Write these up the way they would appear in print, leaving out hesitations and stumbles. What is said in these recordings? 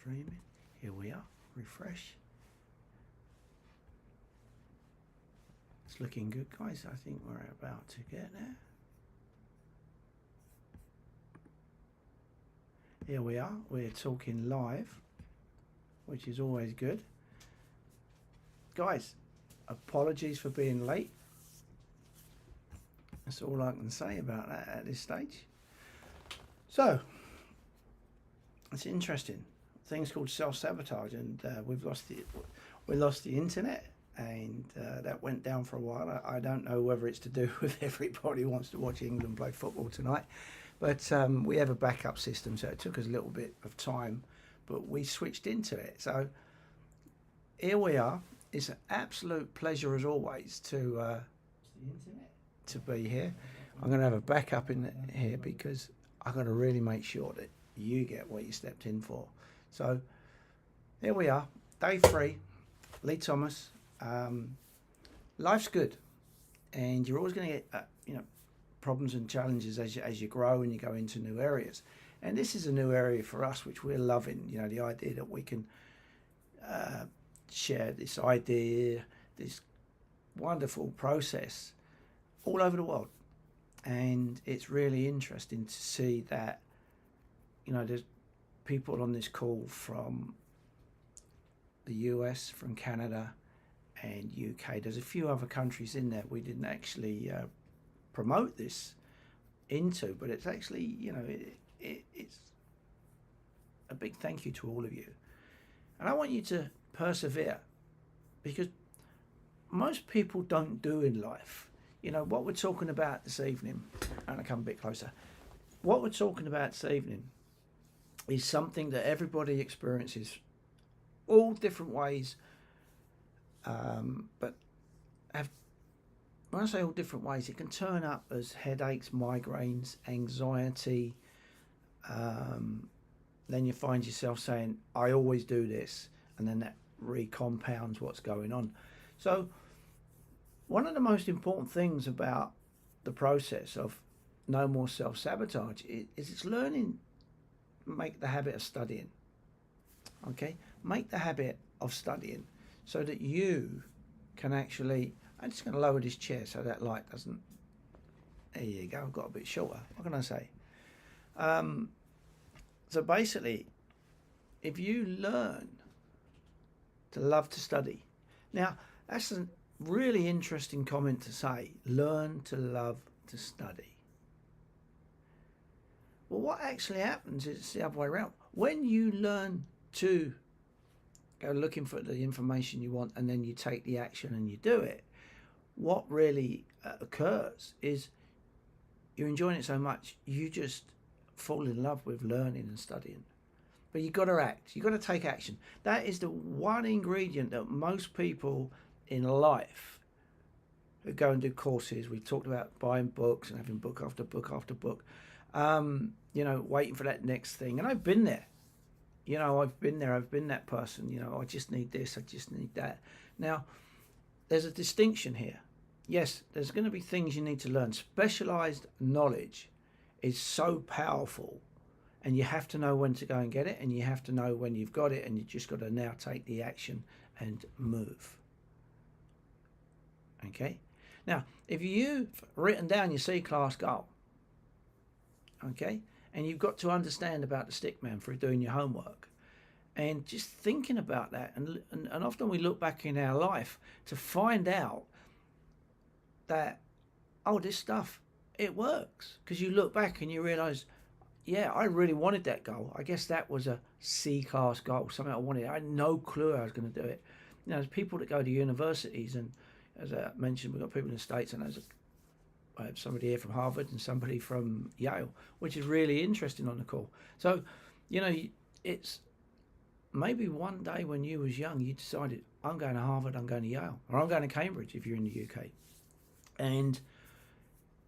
streaming. Here we are. Refresh. It's looking good, guys. I think we're about to get there. Here we are. We're talking live, which is always good. Guys, apologies for being late. That's all I can say about that at this stage. So, it's interesting. Things called self-sabotage, and we lost the internet, and that went down for a while. I don't know whether it's to do with everybody who wants to watch England play football tonight, but we have a backup system, so it took us a little bit of time, but we switched into it. So here we are. It's an absolute pleasure as always to be here. I'm going to have a backup in here because I've got to really make sure that you get what you stepped in for. So here we are, day 3. Lee Thomas. Life's good, and you're always going to get problems and challenges as you grow and you go into new areas. And this is a new area for us, which we're loving. You know, the idea that we can share this idea, this wonderful process all over the world. And it's really interesting to see that, you know, there's people on this call from the US, from Canada and UK. There's a few other countries in there we didn't actually promote this into, but it's actually, you know, it's a big thank you to all of you. And I want you to persevere, because most people don't do in life. You know, what we're talking about this evening, and I come a bit closer, what we're talking about this evening is something that everybody experiences all different ways, but when I say all different ways, it can turn up as headaches, migraines, anxiety. Then you find yourself saying, I always do this, and then that recompounds what's going on. So one of the most important things about the process of no more self-sabotage is it's learning, make the habit of studying. Okay, make the habit of studying so that you can actually, I'm just going to lower this chair so that light doesn't, there you go, I've got a bit shorter, what can I say? So basically, if you learn to love to study, now that's a really interesting comment to say, learn to love to study. Well, what actually happens is the other way around. When you learn to go looking for the information you want and then you take the action and you do it, what really occurs is you're enjoying it so much, you just fall in love with learning and studying. But you've got to act, you've got to take action. That is the one ingredient that most people in life who go and do courses, we talked about buying books and having book after book after book, you know, waiting for that next thing. And I've been there. You know, I've been there. I've been that person. You know, I just need this. I just need that. Now, there's a distinction here. Yes, there's going to be things you need to learn. Specialized knowledge is so powerful, and you have to know when to go and get it, and you have to know when you've got it, and you just got to now take the action and move. Okay? Now, if you've written down your C-class goal, okay, and you've got to understand about the stick man through doing your homework and just thinking about that, and often we look back in our life to find out that, oh, this stuff, it works, because you look back and you realize, yeah, I really wanted that goal. I guess that was a C-class goal, something I wanted. I had no clue I was going to do it. You know, there's people that go to universities, and as I mentioned, we've got people in the States, and I have somebody here from Harvard and somebody from Yale, which is really interesting on the call. So, you know, it's maybe one day when you was young, you decided, I'm going to Harvard, I'm going to Yale, or I'm going to Cambridge if you're in the UK. And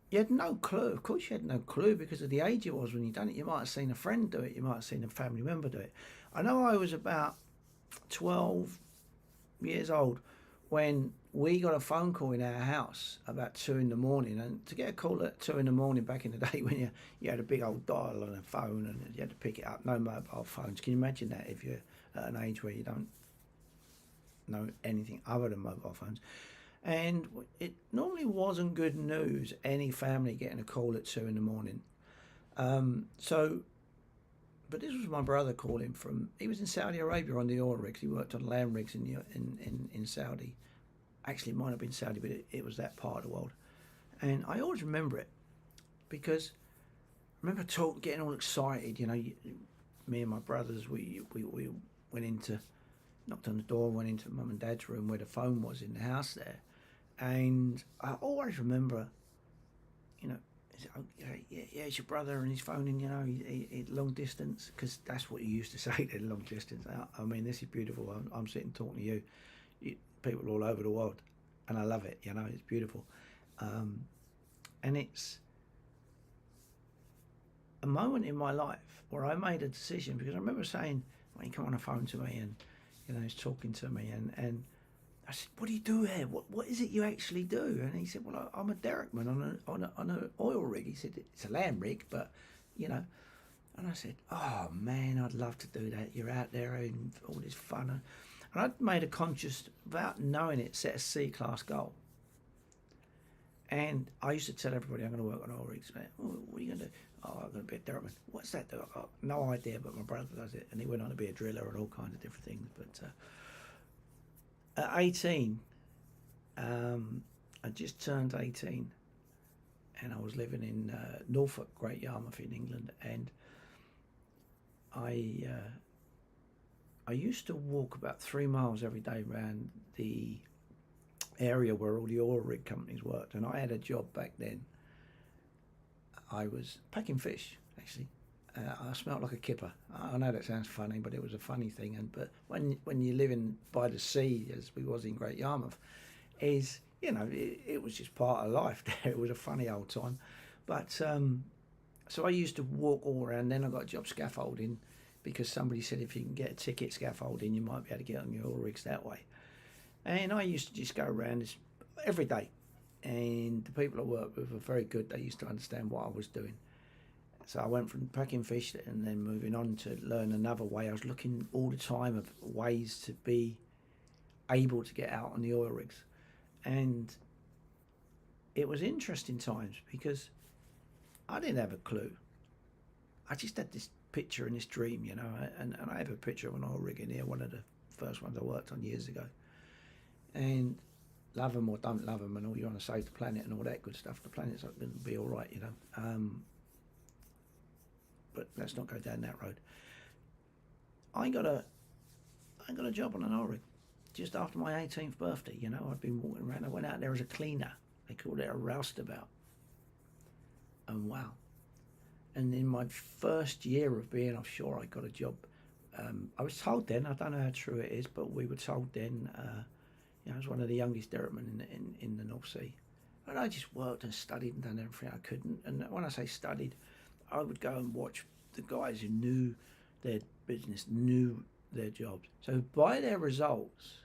you had no clue. Of course you had no clue, because of the age it was when you done it. You might have seen a friend do it. You might have seen a family member do it. I know I was about 12 years old when we got a phone call in our house about 2 in the morning, and to get a call at 2 in the morning back in the day when you had a big old dial on a phone and you had to pick it up, no mobile phones. Can you imagine that if you're at an age where you don't know anything other than mobile phones? And it normally wasn't good news, any family getting a call at 2 in the morning. So, but this was my brother calling from. He was in Saudi Arabia on the oil rigs. He worked on land rigs in Saudi. Actually, it might have been Saudi, but it was that part of the world. And I always remember it because I remember getting all excited. You know, me and my brothers, we went into, knocked on the door, went into mum and dad's room where the phone was in the house there. And I always remember, you know, oh, yeah, it's your brother and he's phoning, you know, he long distance, because that's what you used to say then, long distance. I mean, this is beautiful. I'm sitting talking to you, people all over the world, and I love it, you know, it's beautiful. And it's a moment in my life where I made a decision, because I remember saying, when he came on the phone to me and, you know, he's talking to me, and I said, "What do you do here? What is it you actually do?" And he said, "Well, I'm a derrickman on an oil rig." He said, "It's a land rig, but you know." And I said, "Oh man, I'd love to do that. You're out there and all this fun." And I'd made a conscious, without knowing it, set a C-class goal. And I used to tell everybody, "I'm going to work on oil rigs." Man, what are you going to do? "Oh, I'm going to be a derrickman." "What's that do?" "I've got no idea, but my brother does it." And he went on to be a driller and all kinds of different things. But at 18, I just turned 18, and I was living in Norfolk, Great Yarmouth in England, and I used to walk about 3 miles every day around the area where all the oil rig companies worked, and I had a job back then. I was packing fish, actually. I smelt like a kipper. I know that sounds funny, but it was a funny thing. But when you're living by the sea, as we was in Great Yarmouth, is, you know, it was just part of life there. It was a funny old time. But so I used to walk all around. Then I got a job scaffolding, because somebody said if you can get a ticket scaffolding, you might be able to get on your oil rigs that way. And I used to just go around this every day. And the people I worked with were very good. They used to understand what I was doing. So I went from packing fish and then moving on to learn another way. I was looking all the time of ways to be able to get out on the oil rigs. And it was interesting times, because I didn't have a clue. I just had this picture and this dream, you know, and I have a picture of an oil rig in here, one of the first ones I worked on years ago. And love them or don't love them and all, you want to save the planet and all that good stuff. The planet's going to be all right, you know. But let's not go down that road. I got a job on an oil rig just after my 18th birthday. You know, I'd been walking around. I went out there as a cleaner. They called it a roustabout. And wow. And in my first year of being offshore, I got a job. I was told then, I don't know how true it is, but we were told then, you know, I was one of the youngest derrickmen in the North Sea. And I just worked and studied and done everything I could. And when I say studied, I would go and watch the guys who knew their business, knew their jobs. So by their results,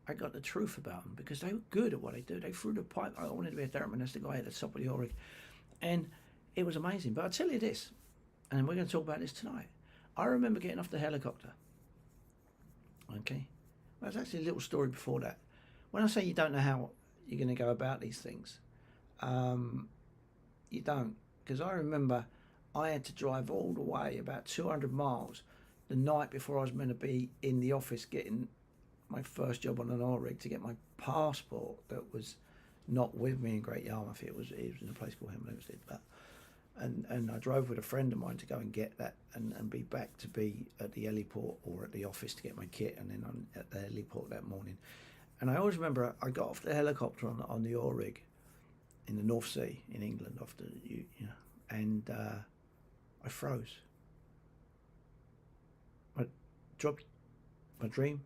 I got the truth about them, because they were good at what they do. They threw the pipe. I wanted to be a derrickman. That's the guy at the top of the oil rig. And it was amazing. But I'll tell you this, and we're going to talk about this tonight. I remember getting off the helicopter. Okay? Well, there's actually a little story before that. When I say you don't know how you're going to go about these things, you don't. Because I remember I had to drive all the way about 200 miles the night before I was meant to be in the office getting my first job on an oil rig, to get my passport that was not with me in Great Yarmouth. It was in a place called Hempstead. But and I drove with a friend of mine to go and get that and be back to be at the heliport or at the office to get my kit, and then at the heliport that morning. And I always remember I got off the helicopter on the oil rig in the North Sea in England, and I froze. I dropped my dream.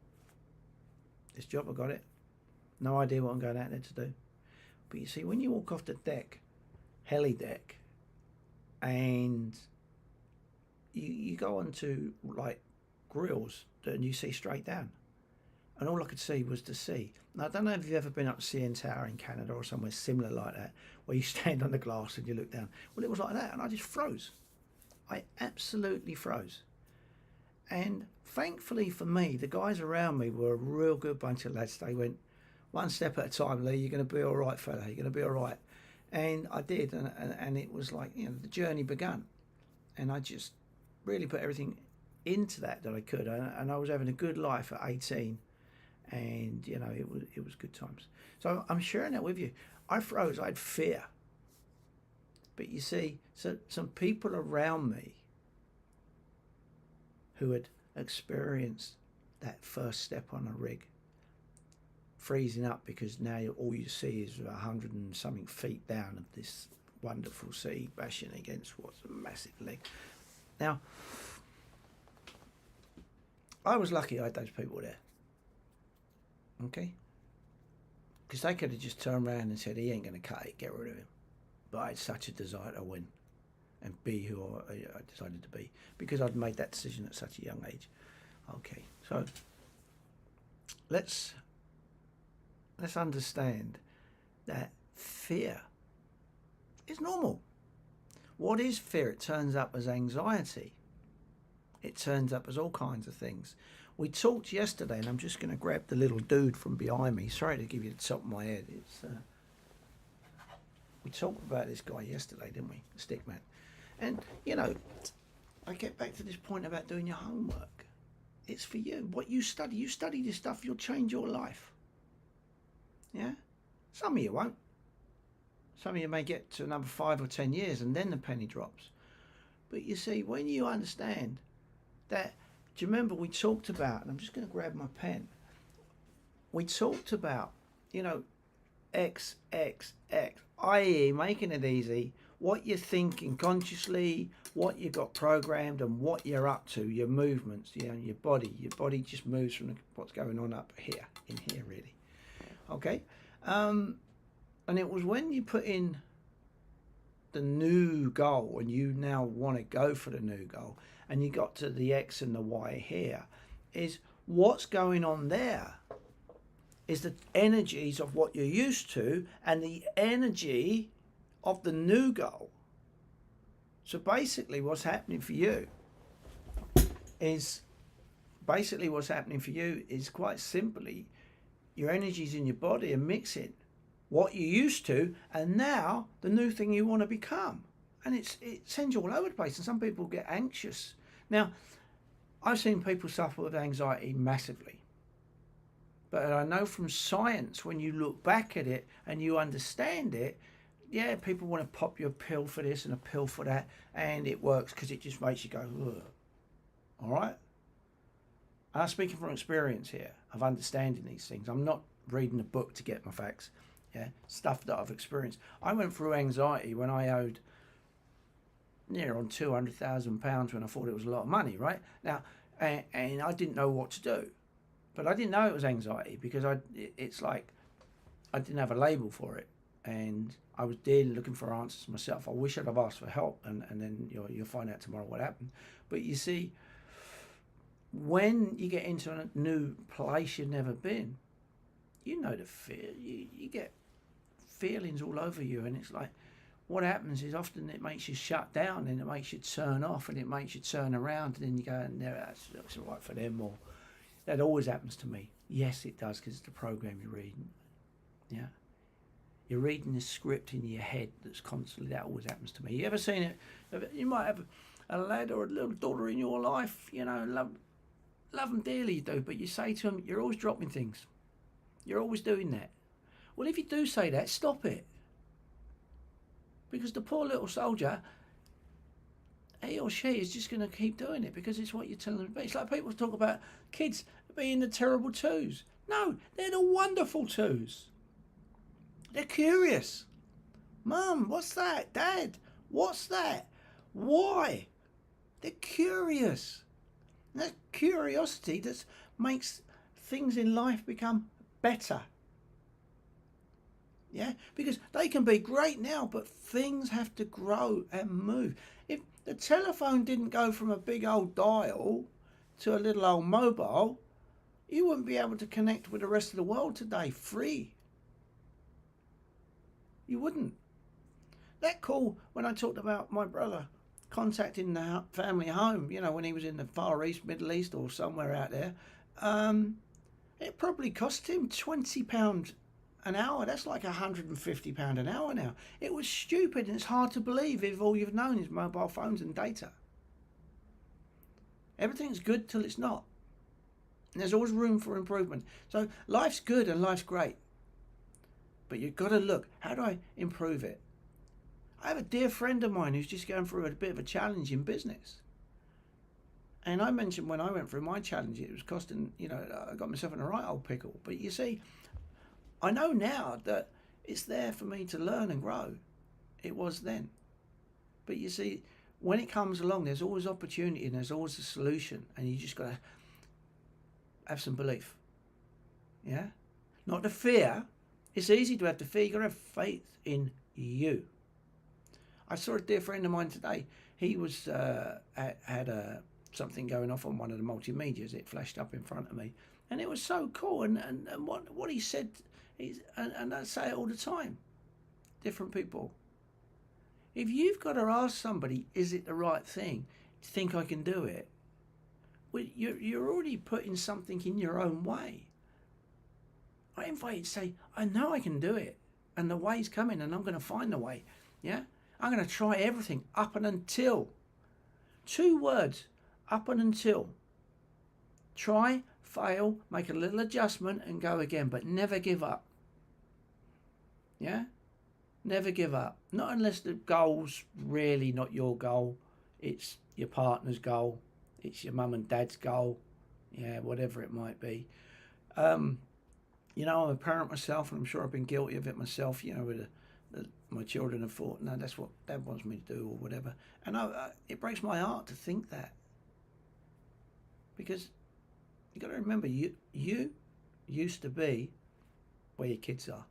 This job, I got it. No idea what I'm going out there to do. But you see, when you walk off the deck, heli deck, and you go onto like grills and you see straight down. and all I could see was the sea. Now, I don't know if you've ever been up to CN Tower in Canada or somewhere similar like that, where you stand on the glass and you look down. Well, it was like that, and I just froze. I absolutely froze. And thankfully for me, the guys around me were a real good bunch of lads. They went, one step at a time, Lee, you're going to be all right, fella, you're going to be all right. And I did, and it was like, the journey began. And I just really put everything into that I could. And I was having a good life at 18. And, it was good times. So I'm sharing that with you. I froze, I had fear. But you see, so some people around me who had experienced that first step on a rig, freezing up because now all you see is 100 and something feet down of this wonderful sea bashing against what's a massive leg. Now, I was lucky I had those people there. Okay? Because they could have just turned around and said, he ain't going to cut it, get rid of him. But I had such a desire to win and be who I decided to be, because I'd made that decision at such a young age. Okay, so let's understand that fear is normal. What is fear? It turns up as anxiety. It turns up as all kinds of things. We talked yesterday, and I'm just going to grab the little dude from behind me. Sorry to give you the top of my head. We talked about this guy yesterday, didn't we? The stick man. And, I get back to this point about doing your homework. It's for you. What you study this stuff, you'll change your life. Yeah? Some of you won't. Some of you may get to another 5 or 10 years and then the penny drops. But you see, when you understand that, do you remember we talked about, and I'm just going to grab my pen. We talked about, X, i.e. making it easy, what you're thinking consciously, what you got programmed, and what you're up to, your movements, your body. Your body just moves from what's going on up here, in here really. Okay? And it was when you put in the new goal, and you now want to go for the new goal, and you got to the X and the Y here, is what's going on there is the energies of what you're used to and the energy of the new goal. So basically what's happening for you is quite simply your energies in your body are mixing what you're used to and now the new thing you want to become. And it sends you all over the place, and some people get anxious. Now, I've seen people suffer with anxiety massively. But I know from science, when you look back at it and you understand it, yeah, people want to pop you a pill for this and a pill for that, and it works because it just makes you go, ugh. All right? And I'm speaking from experience here of understanding these things. I'm not reading a book to get my facts. Yeah, stuff that I've experienced. I went through anxiety when I owed near on £200,000 when I thought it was a lot of money, right? Now, and I didn't know what to do. But I didn't know it was anxiety because it's like I didn't have a label for it, and I was looking for answers myself. I wish I'd have asked for help, and then you'll find out tomorrow what happened. But you see, when you get into a new place you've never been, the fear. You get feelings all over you, and it's like what happens is often it makes you shut down, and it makes you turn off, and it makes you turn around, and then you go, and that's all right for them, or that always happens to me. Yes, it does, because it's the program you're reading. Yeah, you're reading this script in your head that's constantly. That always happens to me. You ever seen it? You might have a lad or a little daughter in your life. Love them dearly, you do, but you say to them, "You're always dropping things. You're always doing that." Well, if you do say that, stop it, because the poor little soldier, he or she is just going to keep doing it because it's what you're telling them to be. It's like people talk about kids being the terrible twos. No, they're the wonderful twos. They're curious. Mum, what's that? Dad, what's that? Why? They're curious. And that curiosity that makes things in life become better. Yeah, because they can be great now, but things have to grow and move. If the telephone didn't go from a big old dial to a little old mobile, you wouldn't be able to connect with the rest of the world today free. You wouldn't. That call when I talked about my brother contacting the family home, you know, when he was in the Far East, Middle East, or somewhere out there, it probably cost him £20 an hour. That's like £150 an hour now. It was stupid, and it's hard to believe if all you've known is mobile phones and data. Everything's good till it's not. And there's always room for improvement. So life's good and life's great. But you've got to look, how do I improve it? I have a dear friend of mine who's just going through a bit of a challenge in business. And I mentioned when I went through my challenge, it was costing, you know, I got myself in a right old pickle. But you see, I know now that it's there for me to learn and grow. It was then. But you see, when it comes along, there's always opportunity and there's always a solution. And you just got to have some belief. Yeah? Not the fear. It's easy to have the fear. You've got to have faith in you. I saw a dear friend of mine today. He was had something going off on one of the multimedias. It flashed up in front of me. And it was so cool. And what he said, and I say it all the time, different people. If you've got to ask somebody, is it the right thing? Think I can do it? Well, you're already putting something in your own way. I invite you to say, I know I can do it. And the way's coming and I'm going to find the way. Yeah? I'm going to try everything up and until. 2 words, up and until. Try, fail, make a little adjustment and go again, but never give up. Yeah? Never give up. Not unless the goal's really not your goal. It's your partner's goal. It's your mum and dad's goal. Yeah, whatever it might be. You know, I'm a parent myself, and I'm sure I've been guilty of it myself, you know, with my children have thought, no, that's what Dad wants me to do or whatever. And it breaks my heart to think that. Because you got to remember, you used to be where your kids are.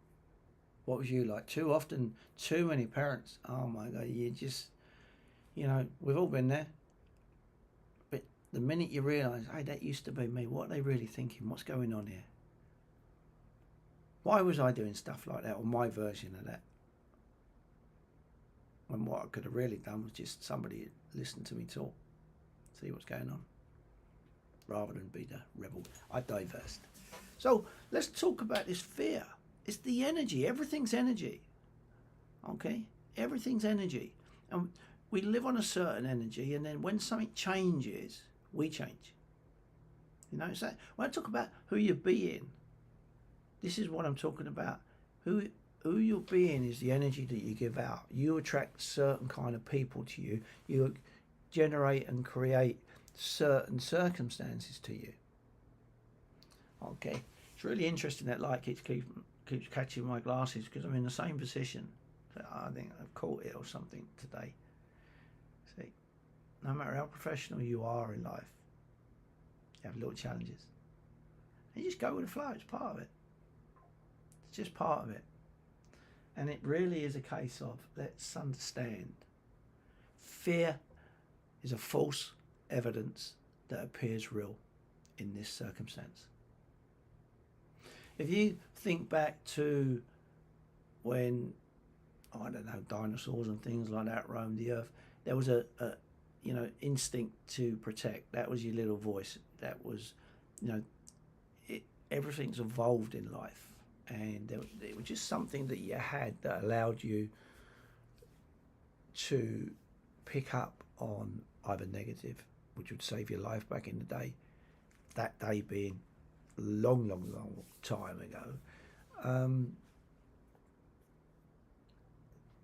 What was you like? Too often, too many parents. Oh my God, you just, you know, we've all been there. But the minute you realise, hey, that used to be me, what are they really thinking? What's going on here? Why was I doing stuff like that, or my version of that? When what I could have really done was just somebody listen to me talk, see what's going on, rather than be the rebel. I diversed. So let's talk about this fear. It's the energy. Everything's energy. Okay? Everything's energy. And we live on a certain energy, and then when something changes, we change. You know, so when I talk about who you're being, this is what I'm talking about. Who you're being is the energy that you give out. You attract certain kind of people to you. You generate and create certain circumstances to you. Okay, it's really interesting that light keeps catching my glasses because I'm in the same position. So I think I've caught it or something today. See, no matter how professional you are in life, you have little challenges. And you just go with the flow. It's part of it. It's just part of it. And it really is a case of, let's understand, fear is a false evidence that appears real in this circumstance. If you think back to when, I don't know, dinosaurs and things like that roamed the earth, there was a instinct to protect. That was your little voice. That was, everything's evolved in life. And it was just something that you had that allowed you to pick up on either negative, which would save your life back in the day, that day being a long, long, long time ago.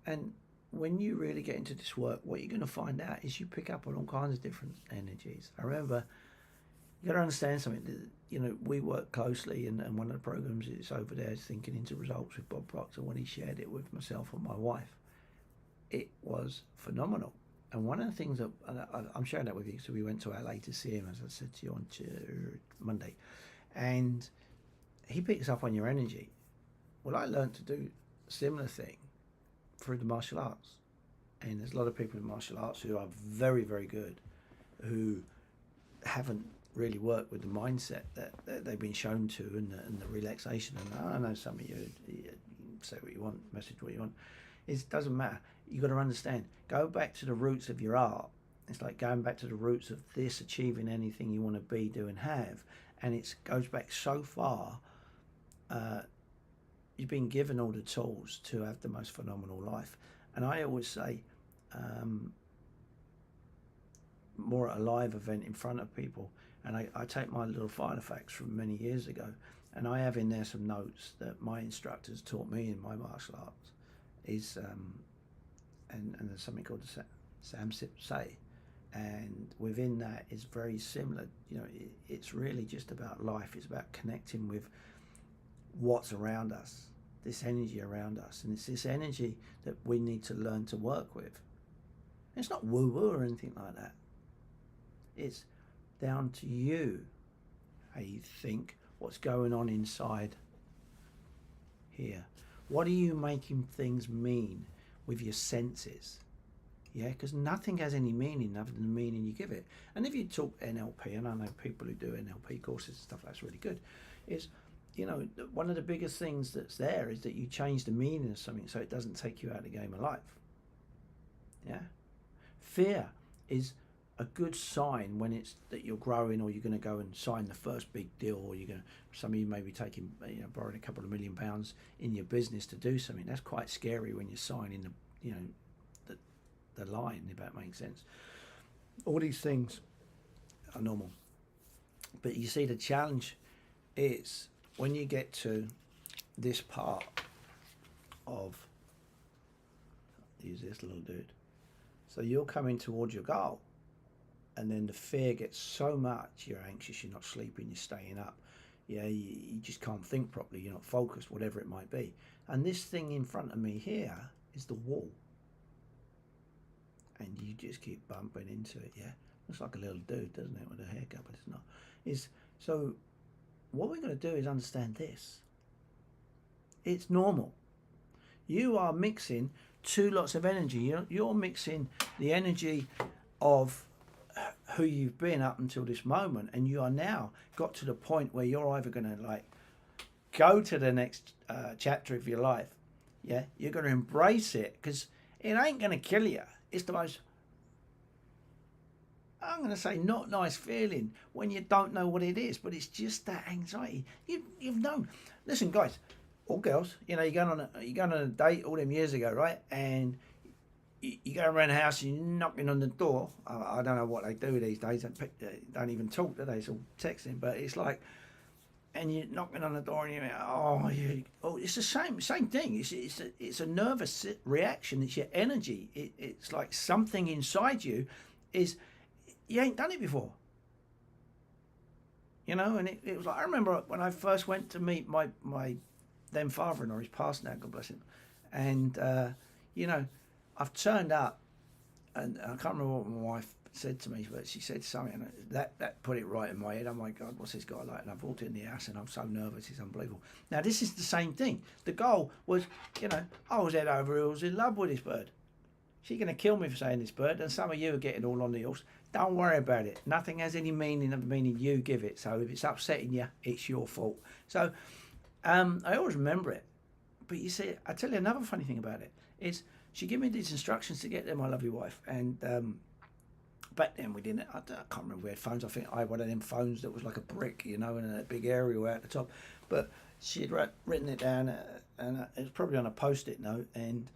And when you really get into this work, what you're going to find out is you pick up on all kinds of different energies. I remember, you got to understand something. We work closely, and one of the programs is over there, is Thinking into Results with Bob Proctor, when he shared it with myself and my wife. It was phenomenal. And one of the things that I'm sharing that with you, so we went to LA to see him, as I said to you, on Monday, and he picks up on your energy. Well, I learned to do a similar thing through the martial arts, and there's a lot of people in martial arts who are very, very good, who haven't really work with the mindset that they've been shown to, and the relaxation. And I know some of you say what you want, message what you want. It doesn't matter. You got to understand. Go back to the roots of your art. It's like going back to the roots of this, achieving anything you want to be, do, and have. And it goes back so far. You've been given all the tools to have the most phenomenal life. And I always say, more at a live event in front of people, and I take my little final facts from many years ago, and I have in there some notes that my instructors taught me in my martial arts. Is and there's something called the Say, and within that is very similar. You know, it's really just about life. It's about connecting with what's around us, this energy around us, and it's this energy that we need to learn to work with. It's not woo-woo or anything like that. It's down to you, how you think, what's going on inside here. What are you making things mean with your senses? Yeah, because nothing has any meaning other than the meaning you give it. And if you talk NLP, and I know people who do NLP courses and stuff, that's really good, is, you know, one of the biggest things that's there is that you change the meaning of something so it doesn't take you out of the game of life. Yeah. Fear is a good sign when it's that you're growing, or you're going to go and sign the first big deal, or you're going to, some of you may be taking, borrowing a couple of £1 million in your business to do something. That's quite scary when you're signing the line, if that makes sense. All these things are normal, but you see, the challenge is when you get to this part of, use this little dude, so you're coming towards your goal, and then the fear gets so much, you're anxious, you're not sleeping, you're staying up, you just can't think properly, you're not focused, whatever it might be. And this thing in front of me here is the wall, and you just keep bumping into it. Looks like a little dude, doesn't it, with a haircut, but it's not. So what we're going to do is understand this. It's normal. You are mixing two lots of energy. You're mixing the energy of who you've been up until this moment, and you are now got to the point where you're either going to go to the next chapter of your life. You're going to embrace it, because it ain't going to kill you. It's the most, I'm going to say, not nice feeling when you don't know what it is, but it's just that anxiety. You've known. Listen, guys, or girls, you're going on a date all them years ago, right? And you go around the house and you're knocking on the door. I don't know what they do these days. They don't even talk, do they? It's all texting. But it's like, and you're knocking on the door, and you're, it's the same thing. It's a nervous reaction. It's your energy. It's like something inside you is, you ain't done it before. And it was like, I remember when I first went to meet my then father-in-law. He's passed now, God bless him. And I've turned up, and I can't remember what my wife said to me, but she said something that put it right in my head. Oh my God, what's this guy like? And I've walked in the house and I'm so nervous, it's unbelievable. Now this is the same thing. The goal was, I was head over heels in love with this bird. She's going to kill me for saying this bird, and some of you are getting all on the horse. Don't worry about it. Nothing has any meaning of the meaning you give it. So if it's upsetting you, it's your fault. So I always remember it. But you see, I tell you another funny thing about it is, she gave me these instructions to get there, my lovely wife, and back then we didn't. I can't remember, we had phones. I think I had one of them phones that was like a brick, and a big aerial out the top. But she had written it down, and it was probably on a post-it note. And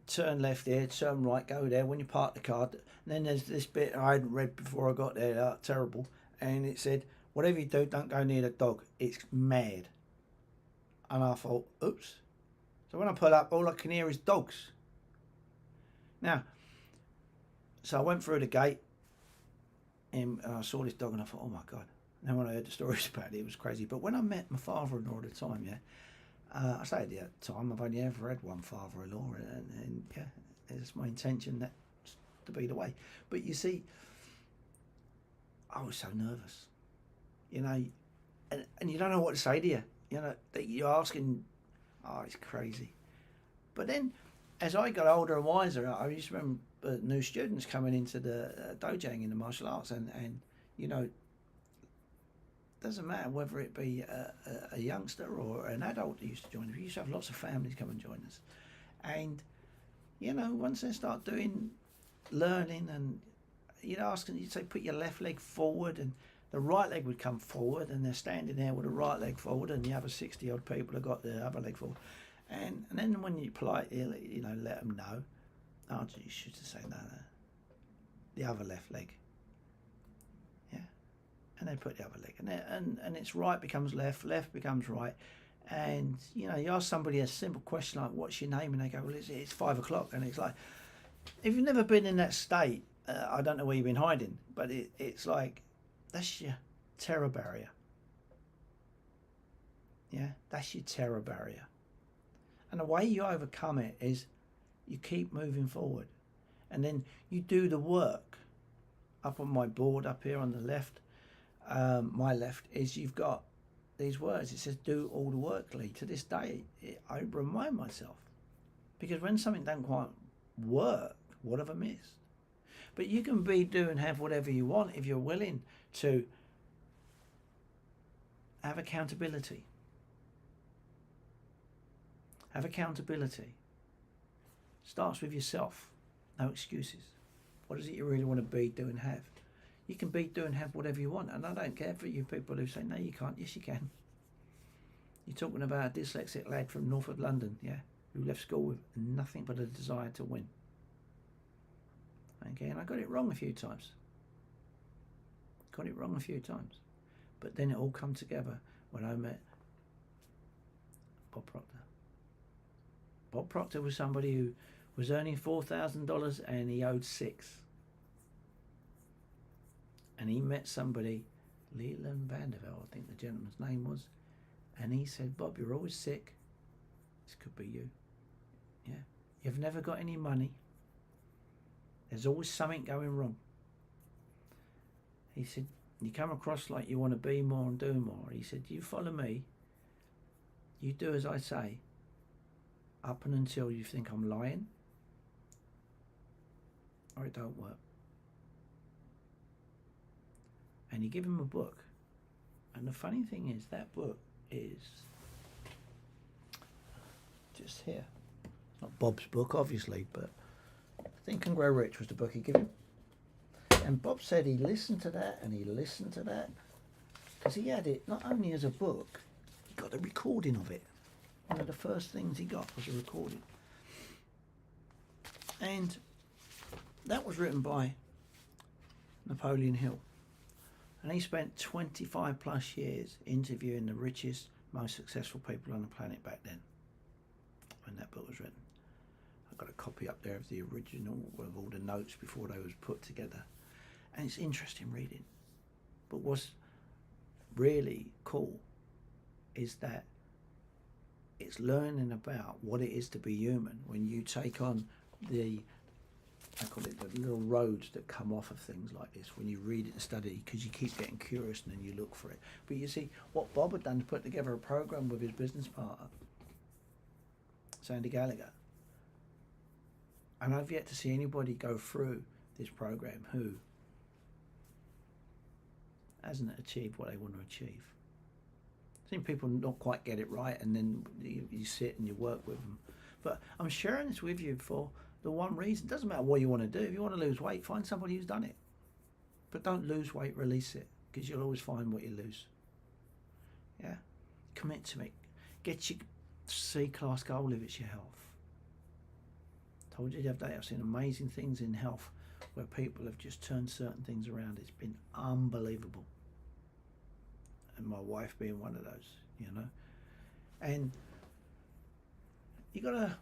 turn left here, turn right, go there. When you park the car, and then there's this bit I hadn't read before I got there. Terrible. And it said, "Whatever you do, don't go near the dog. It's mad." And I thought, oops. So when I pull up, all I can hear is dogs. Now, so I went through the gate, and I saw this dog, and I thought, oh my God. And then when I heard the stories about it, it was crazy. But when I met my father-in-law at the time, I say at the time, I've only ever had one father-in-law, and it's my intention that to be the way. But you see, I was so nervous, and you don't know what to say to you, that you're asking. Oh, it's crazy. But then, as I got older and wiser, I used to remember new students coming into the dojang in the martial arts, and doesn't matter whether it be a youngster or an adult that used to join us. We used to have lots of families come and join us. And, once they start learning and you'd ask them, you'd say, put your left leg forward, and the right leg would come forward, and they're standing there with the right leg forward, and the other 60 odd people have got the other leg forward. And then when you politely, let them know, oh, you should say no, the other left leg. Yeah. And they put the other leg. And it's right becomes left, left becomes right. And, you ask somebody a simple question like, what's your name? And they go, well, it's 5 o'clock. And it's like, if you've never been in that state, I don't know where you've been hiding, but it's like, that's your terror barrier. Yeah, that's your terror barrier. And the way you overcome it is you keep moving forward. And then you do the work. Up on my board up here on the left, my left, is you've got these words. It says, do all the work, Lee. To this day, I remind myself. Because when something doesn't quite work, what have I missed? But you can do and have whatever you want if you're willing to have accountability. Have accountability. Starts with yourself. No excuses. What is it you really want to be, do and have? You can be, do and have whatever you want. And I don't care for you people who say, no, you can't. Yes, you can. You're talking about a dyslexic lad from north of London, yeah, who left school with nothing but a desire to win. Okay, and I got it wrong a few times. But then it all come together when I met Bob Proctor. Bob Proctor was somebody who was earning $4,000 and he owed $6,000. And he met somebody, Leland Vandervelde, I think the gentleman's name was, and he said, Bob, you're always sick. This could be you. Yeah. You've never got any money. There's always something going wrong. He said, you come across like you want to be more and do more. He said, you follow me. You do as I say. Up and until you think I'm lying. Or it don't work. And you give him a book. And the funny thing is, that book is just here. It's not Bob's book, obviously, but Think and Grow Rich was the book he gave him. And Bob said he listened to that and he listened to that because he had it not only as a book, he got a recording of it. One of the first things he got was a recording. And that was written by Napoleon Hill. And he spent 25 plus years interviewing the richest, most successful people on the planet back then, when that book was written. I've got a copy up there of the original with all the notes before they was put together. And it's interesting reading. But what's really cool is that it's learning about what it is to be human when you take on I call it the little roads that come off of things like this when you read it and study, because you keep getting curious and then you look for it. But you see, what Bob had done to put together a program with his business partner, Sandy Gallagher. And I've yet to see anybody go through this program who hasn't achieved what they want to achieve. I've seen people not quite get it right, and then you sit and you work with them. But I'm sharing this with you for the one reason. It doesn't matter what you want to do. If you want to lose weight, find somebody who's done it. But don't lose weight, release it, because you'll always find what you lose. Yeah? Commit to it. Get your C-class goal if it's your health. Told you the other day, I've seen amazing things in health where people have just turned certain things around. It's been unbelievable. And my wife being one of those, you know. And you got to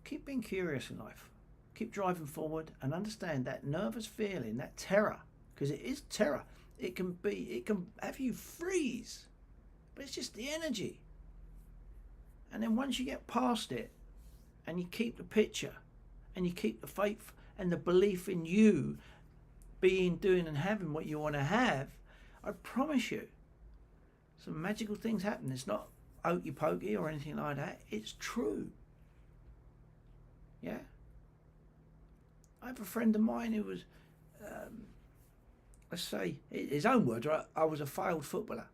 keep being curious in life. Keep driving forward and understand that nervous feeling, that terror, because it is terror. It can have you freeze, but it's just the energy. And then once you get past it and you keep the picture and you keep the faith and the belief in you being, doing and having what you want to have, I promise you some magical things happen. It's not okey pokey or anything like that. It's true. Yeah. I have a friend of mine who was let's say, his own words, right? I was a failed footballer.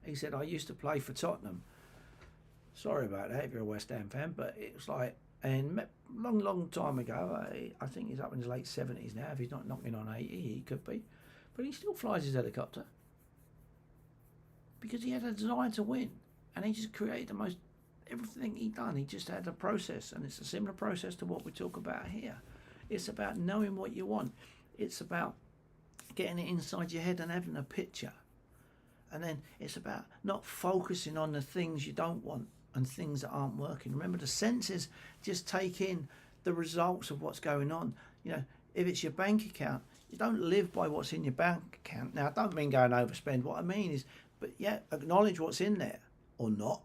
He said, I used to play for Tottenham. Sorry about that if you're a West Ham fan, but it was like, and long time ago, I think he's up in his late 70s now. If he's not knocking on 80, he could be. But he still flies his helicopter because he had a desire to win. And he just created the most, everything he done, he just had a process. And it's a similar process to what we talk about here. It's about knowing what you want. It's about getting it inside your head and having a picture. And then it's about not focusing on the things you don't want and things that aren't working. Remember, the senses just take in the results of what's going on. You know, if it's your bank account, you don't live by what's in your bank account. Now, I don't mean go and overspend. What I mean is, but yeah, acknowledge what's in there or not.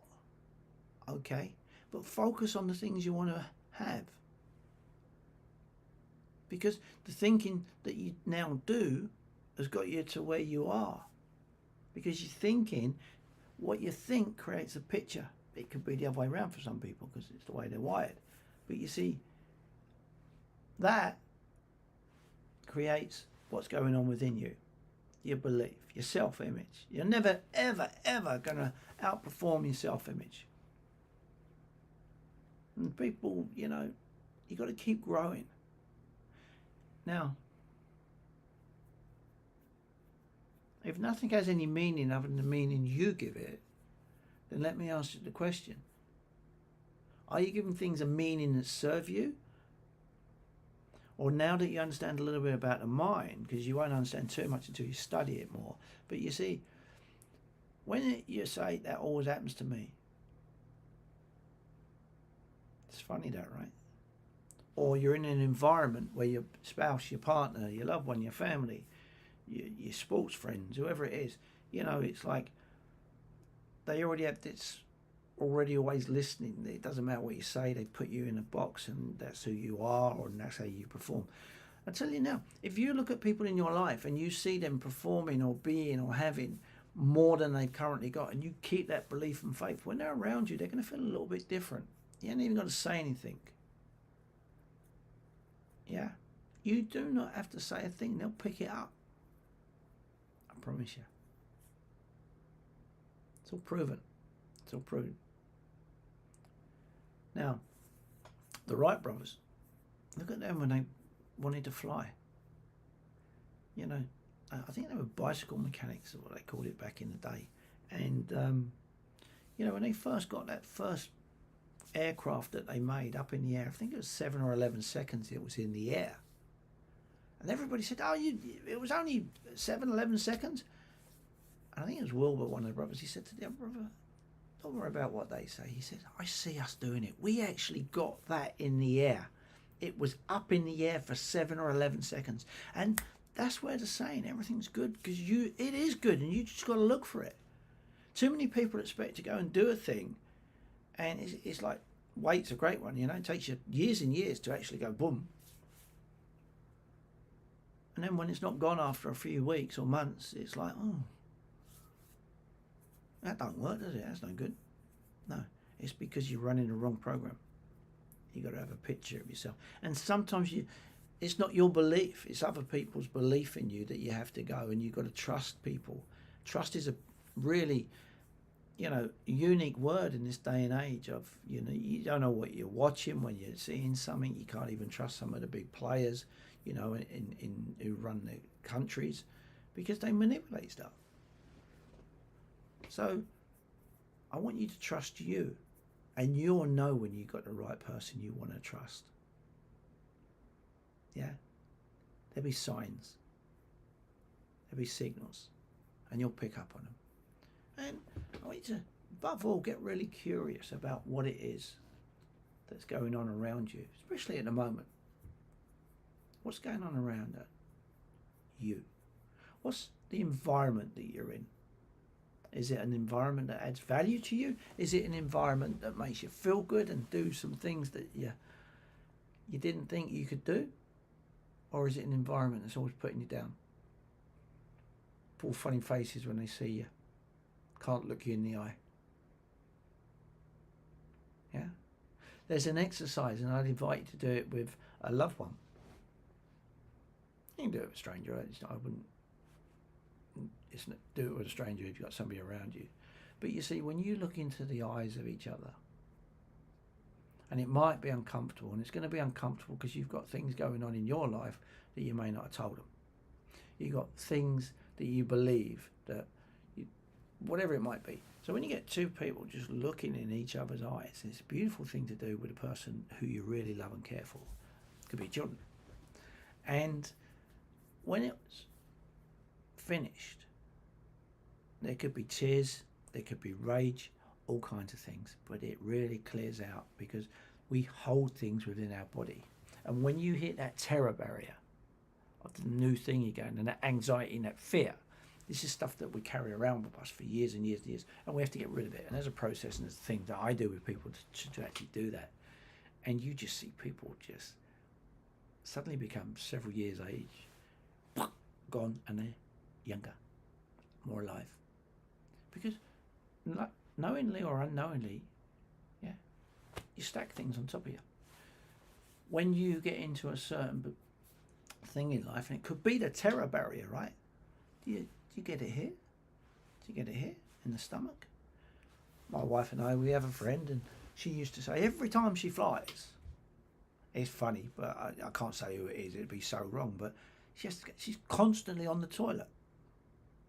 Okay, but focus on the things you want to have. Because the thinking that you now do has got you to where you are. Because you're thinking, what you think creates a picture. It could be the other way around for some people because it's the way they're wired. But you see, that creates what's going on within you. Your belief, your self-image. You're never, ever, ever going to outperform your self-image. And people, you know, you got to keep growing. Now, if nothing has any meaning other than the meaning you give it, then let me ask you the question. Are you giving things a meaning that serve you? Or now that you understand a little bit about the mind, because you won't understand too much until you study it more, but you see, when you say that always happens to me, it's funny that, right? Or you're in an environment where your spouse, your partner, your loved one, your family, your sports friends, whoever it is, you know, it's like they already have this, already always listening. It doesn't matter what you say, they put you in a box and that's who you are or that's how you perform. I tell you now, if you look at people in your life and you see them performing or being or having more than they've currently got, and you keep that belief and faith, when they're around you, they're going to feel a little bit different. You ain't even got to say anything. Yeah? You do not have to say a thing. They'll pick it up. I promise you. It's all proven. It's all proven. Now, the Wright brothers, look at them when they wanted to fly. You know, I think they were bicycle mechanics, or what they called it back in the day. And, you know, when they first got that first aircraft that they made up in the air, I think it was 7 or 11 seconds it was in the air. And everybody said, oh, it was only 7, 11 seconds. And I think it was Wilbur, one of the brothers, he said to the other brother, don't worry about what they say. He said, I see us doing it. We actually got that in the air. It was up in the air for 7 or 11 seconds. And that's where the saying, everything's good, because it is good, and you just got to look for it. Too many people expect to go and do a thing, and it's like, weight's a great one, you know. It takes you years and years to actually go boom. And then when it's not gone after a few weeks or months, it's like, oh, that don't work, does it? That's no good. No, it's because you're running the wrong program. You got to have a picture of yourself. And sometimes it's not your belief, it's other people's belief in you that you have to go, and you've got to trust people. Trust is a really, you know, unique word in this day and age of, you know, you don't know what you're watching when you're seeing something. You can't even trust some of the big players, you know, in who run the countries, because they manipulate stuff. So I want you to trust you, and you'll know when you've got the right person you want to trust. Yeah? There'll be signs. There'll be signals, and you'll pick up on them. And I want you to, above all, get really curious about what it is that's going on around you, especially at the moment. What's going on around you? What's the environment that you're in? Is it an environment that adds value to you? Is it an environment that makes you feel good and do some things that you didn't think you could do? Or is it an environment that's always putting you down? Pull funny faces when they see you. Can't look you in the eye. Yeah? There's an exercise, and I'd invite you to do it with a loved one. You can do it with a stranger. I wouldn't do it with a stranger if you've got somebody around you. But you see, when you look into the eyes of each other, and it might be uncomfortable, and it's going to be uncomfortable because you've got things going on in your life that you may not have told them. You've got things that you believe that, whatever it might be. So when you get two people just looking in each other's eyes, it's a beautiful thing to do with a person who you really love and care for. It could be children. And when it's finished, there could be tears, there could be rage, all kinds of things, but it really clears out because we hold things within our body. And when you hit that terror barrier of the new thing again, and that anxiety and that fear, this is stuff that we carry around with us for years and years and years, and we have to get rid of it. And there's a process and there's a thing that I do with people to actually do that. And you just see people just suddenly become several years age, gone, and they're younger, more alive. Because knowingly or unknowingly, yeah, you stack things on top of you. When you get into a certain thing in life, and it could be the terror barrier, right? Do you get it here? Do you get it here in the stomach? My wife and I, we have a friend, and she used to say every time she flies, it's funny, but I can't say who it is, it'd be so wrong, but she's constantly on the toilet.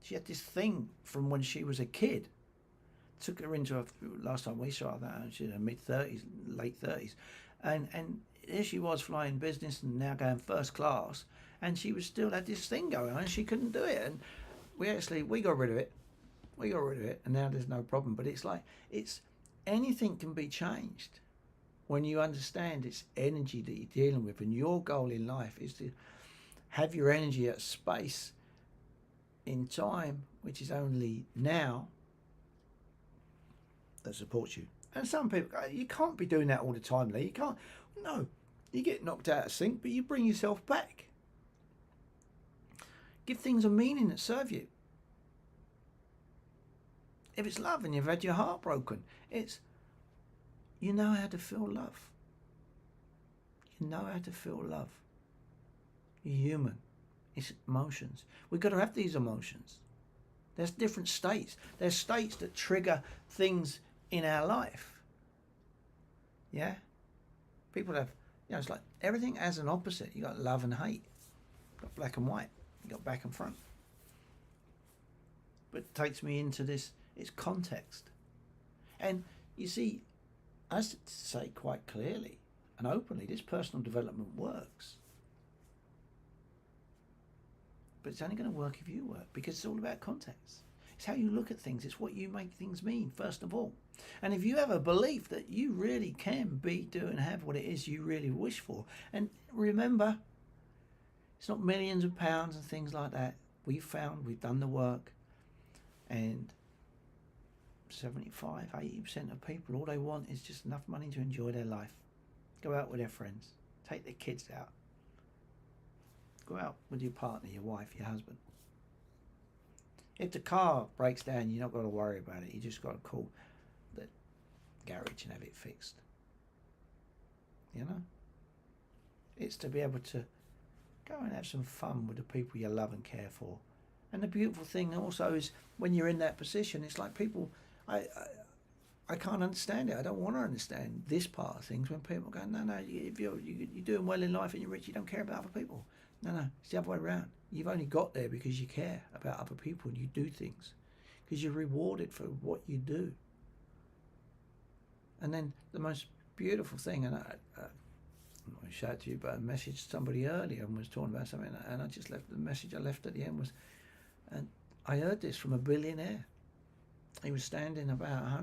She had this thing from when she was a kid. Took her into last time we saw her, she was in her mid-30s, late 30s, and here she was flying business and now going first class, and she was still had this thing going on and she couldn't do it, and we got rid of it, and now there's no problem. But it's like, anything can be changed when you understand it's energy that you're dealing with, and your goal in life is to have your energy at space in time, which is only now, that supports you. And some people go, you can't be doing that all the time, Lee. You can't. No, you get knocked out of sync, but you bring yourself back. Give things a meaning that serve you. If it's love and you've had your heart broken, it's, you know how to feel love. You know how to feel love. You're human. It's emotions. We've got to have these emotions. There's different states. There's states that trigger things in our life. Yeah? People have, it's like everything has an opposite. You got love and hate. You got black and white. You got back and front. But it takes me into this, it's context. And you see, I say quite clearly and openly, this personal development works. But it's only going to work if you work, because it's all about context. It's how you look at things. It's what you make things mean, first of all. And if you have a belief that you really can have what it is you really wish for, and remember, it's not millions of pounds and things like that. We've done the work, and 75, 80% of people, all they want is just enough money to enjoy their life. Go out with their friends. Take their kids out. Go out with your partner, your wife, your husband. If the car breaks down, you're not got to worry about it. You just got to call the garage and have it fixed. You know? It's to be able to go and have some fun with the people you love and care for. And the beautiful thing also is when you're in that position, it's like people, I can't understand it. I don't want to understand this part of things when people go, no, if you're doing well in life and you're rich, you don't care about other people. No, it's the other way around. You've only got there because you care about other people and you do things because you're rewarded for what you do. And then the most beautiful thing, and I'm not going to shout it to you, but I messaged somebody earlier and was talking about something, and I just left the message I left at the end was, and I heard this from a billionaire. He was standing about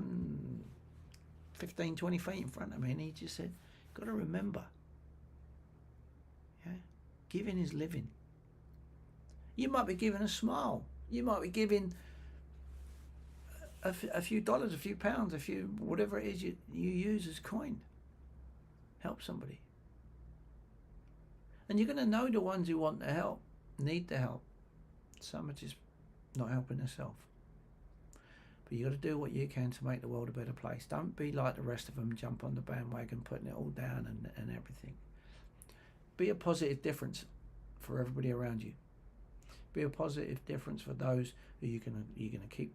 15, 20 feet in front of me, and he just said, got to remember, giving is living. You might be giving a smile. You might be giving a few dollars, a few pounds, a few, whatever it is you use as coin. Help somebody. And you're going to know the ones who want the help, need the help. Some are just not helping themselves. But you got to do what you can to make the world a better place. Don't be like the rest of them, jump on the bandwagon, putting it all down and everything. Be a positive difference for everybody around you. Be a positive difference for those who you're gonna keep.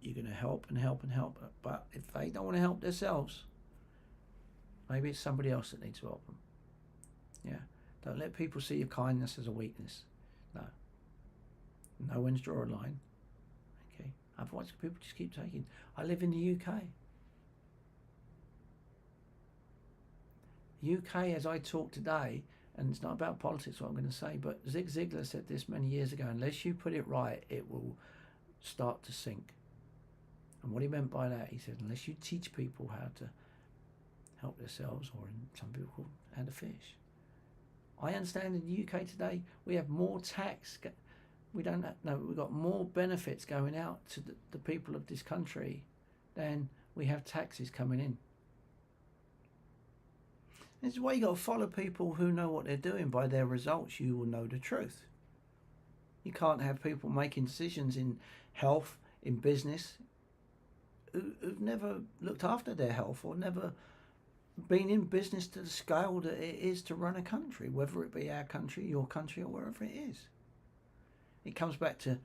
You're gonna help and help and help. But if they don't want to help themselves, maybe it's somebody else that needs to help them. Yeah. Don't let people see your kindness as a weakness. No. No one's draw a line. Okay. Otherwise, people just keep taking. I live in the UK. UK, as I talk today, and it's not about politics, what I'm going to say, but Zig Ziglar said this many years ago, unless you put it right, it will start to sink. And what he meant by that, he said, unless you teach people how to help themselves, or in some people call how to fish. I understand in the UK today, we have more tax. We've got more benefits going out to the people of this country than we have taxes coming in. This is why you got to follow people who know what they're doing. By their results, you will know the truth. You can't have people making decisions in health, in business, who've never looked after their health or never been in business to the scale that it is to run a country, whether it be our country, your country, or wherever it is. It comes back to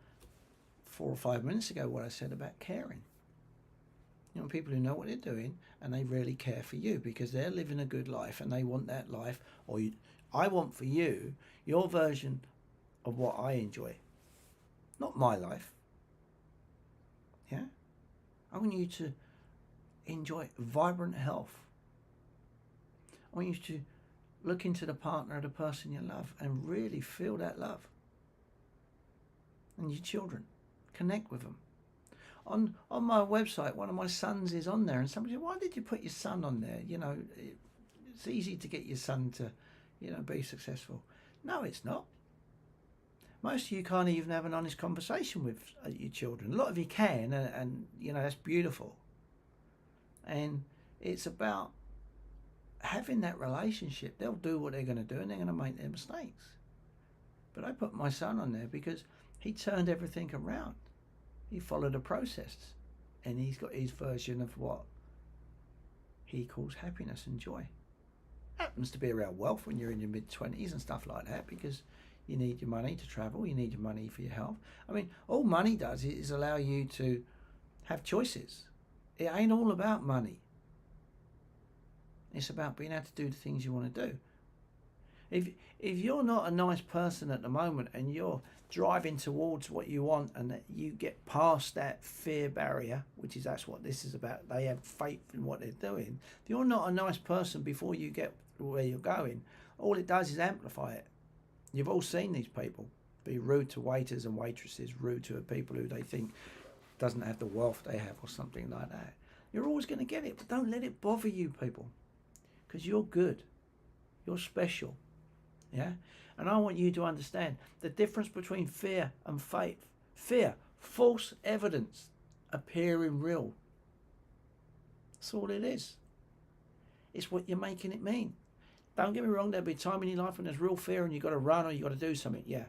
4 or 5 minutes ago what I said about caring. You know, people who know what they're doing and they really care for you because they're living a good life and they want that life, or I want for you your version of what I enjoy, not my life. Yeah? I want you to enjoy vibrant health. I want you to look into the partner of the person you love and really feel that love. And your children, connect with them. On my website, one of my sons is on there, and somebody said, why did you put your son on there? You know, it's easy to get your son to, be successful. No, it's not. Most of you can't even have an honest conversation with your children. A lot of you can, and that's beautiful. And it's about having that relationship. They'll do what they're going to do, and they're going to make their mistakes. But I put my son on there because he turned everything around. He followed a process, and he's got his version of what he calls happiness and joy. Happens to be around wealth when you're in your mid-20s and stuff like that, because you need your money to travel, you need your money for your health. I mean, all money does is allow you to have choices. It ain't all about money. It's about being able to do the things you want to do. If you're not a nice person at the moment and you're driving towards what you want and that you get past that fear barrier, that's what this is about, they have faith in what they're doing. If you're not a nice person before you get where you're going, all it does is amplify it. You've all seen these people be rude to waiters and waitresses, rude to people who they think doesn't have the wealth they have or something like that. You're always going to get it, but don't let it bother you, people, because you're good. You're special. Yeah? And I want you to understand the difference between fear and faith. Fear, false evidence appearing real. That's all it is. It's what you're making it mean. Don't get me wrong, there'll be a time in your life when there's real fear and you've got to run or you've got to do something, yeah.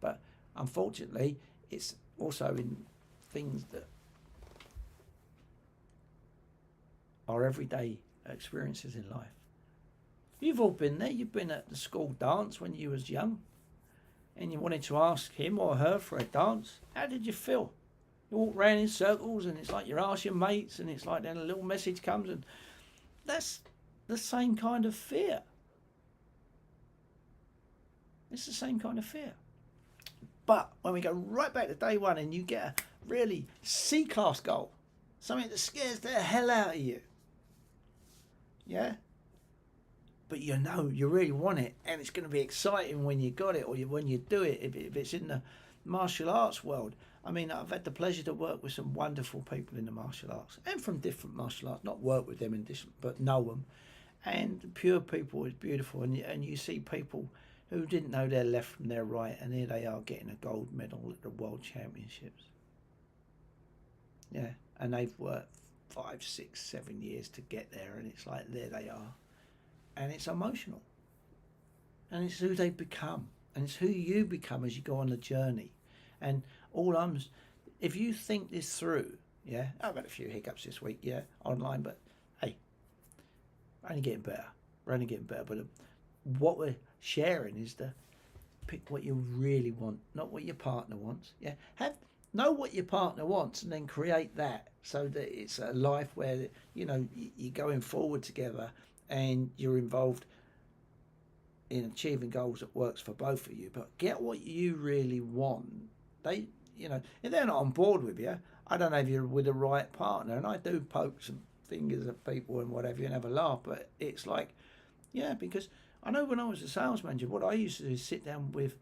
But unfortunately, it's also in things that are everyday experiences in life. You've all been there. You've been at the school dance when you was young and you wanted to ask him or her for a dance. How did you feel? You walk around in circles and it's like you ask your mates and it's like then a little message comes, and that's the same kind of fear. It's the same kind of fear. But when we go right back to day one and you get a really C-class goal, something that scares the hell out of you, yeah? But you know you really want it, and it's going to be exciting when you got it or when you do it, if it's in the martial arts world. I mean, I've had the pleasure to work with some wonderful people in the martial arts and from different martial arts, not work with them in different, but know them. And pure people is beautiful, and you see people who didn't know their left from their right, and here they are getting a gold medal at the World Championships. Yeah, and they've worked 5, 6, 7 years to get there, and it's like there they are. And it's emotional, and it's who they become, and it's who you become as you go on the journey. And if you think this through, yeah, I've had a few hiccups this week, yeah, online, but hey, we're only getting better. But what we're sharing is the pick what you really want, not what your partner wants. Yeah, know what your partner wants, and then create that so that it's a life where you're going forward together and you're involved in achieving goals that works for both of you. But get what you really want. They, if they're not on board with you, I don't know if you're with the right partner. And I do poke some fingers at people and whatever and have a laugh, but it's like, yeah, because I know when I was a sales manager, what I used to do is sit down with,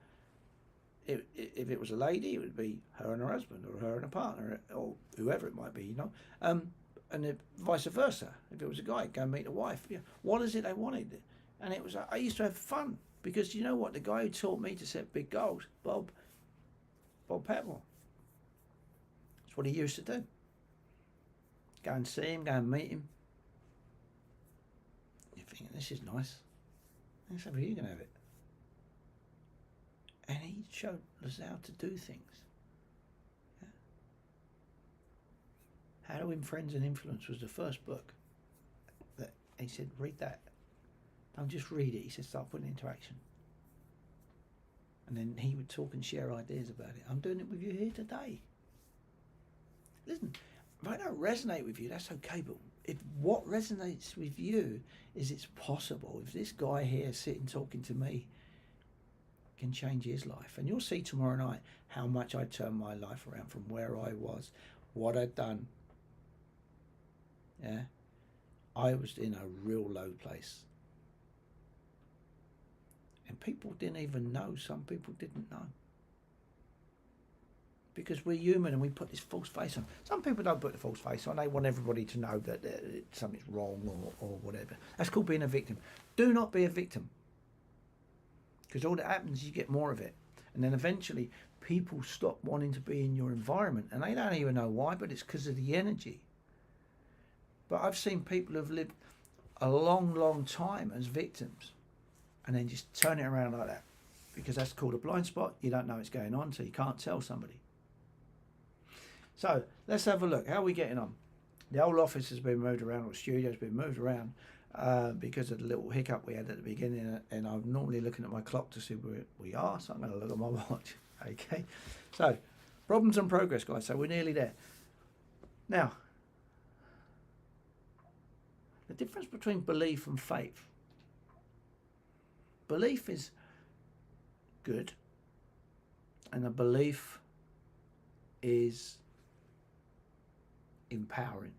if it was a lady, it would be her and her husband, or her and a partner, or whoever it might be, and if vice versa. If it was a guy, go and meet a wife. Yeah, what is it they wanted? And it was, I used to have fun, because you know what, the guy who taught me to set big goals, Bob Petmore, that's what he used to do. Go and see him, go and meet him. You're thinking, this is nice. Let's have you can have it. And he showed us how to do things. Yeah. How to Win Friends and Influence was the first book that he said, read that. Don't just read it. He said, start putting it into action. And then he would talk and share ideas about it. I'm doing it with you here today. Listen, if I don't resonate with you, that's okay. But if what resonates with you is it's possible, if this guy here sitting talking to me can change his life, and you'll see tomorrow night how much I turned my life around from where I was, what I'd done. Yeah, I was in a real low place. And people didn't even know. Some people didn't know. Because we're human and we put this false face on. Some people don't put the false face on. They want everybody to know that something's wrong or whatever. That's called being a victim. Do not be a victim. Because all that happens is you get more of it. And then eventually people stop wanting to be in your environment. And they don't even know why, but it's because of the energy. But I've seen people who've lived a long, long time as victims. And then just turn it around like that. Because that's called a blind spot. You don't know what's going on, so you can't tell somebody. So let's have a look. How are we getting on? The whole office has been moved around, or the studio's been moved around because of the little hiccup we had at the beginning. And I'm normally looking at my clock to see where we are, so I'm going to look at my watch. Okay. So problems and progress, guys. So we're nearly there. Now, the difference between belief and faith. Belief is good, and a belief is empowering.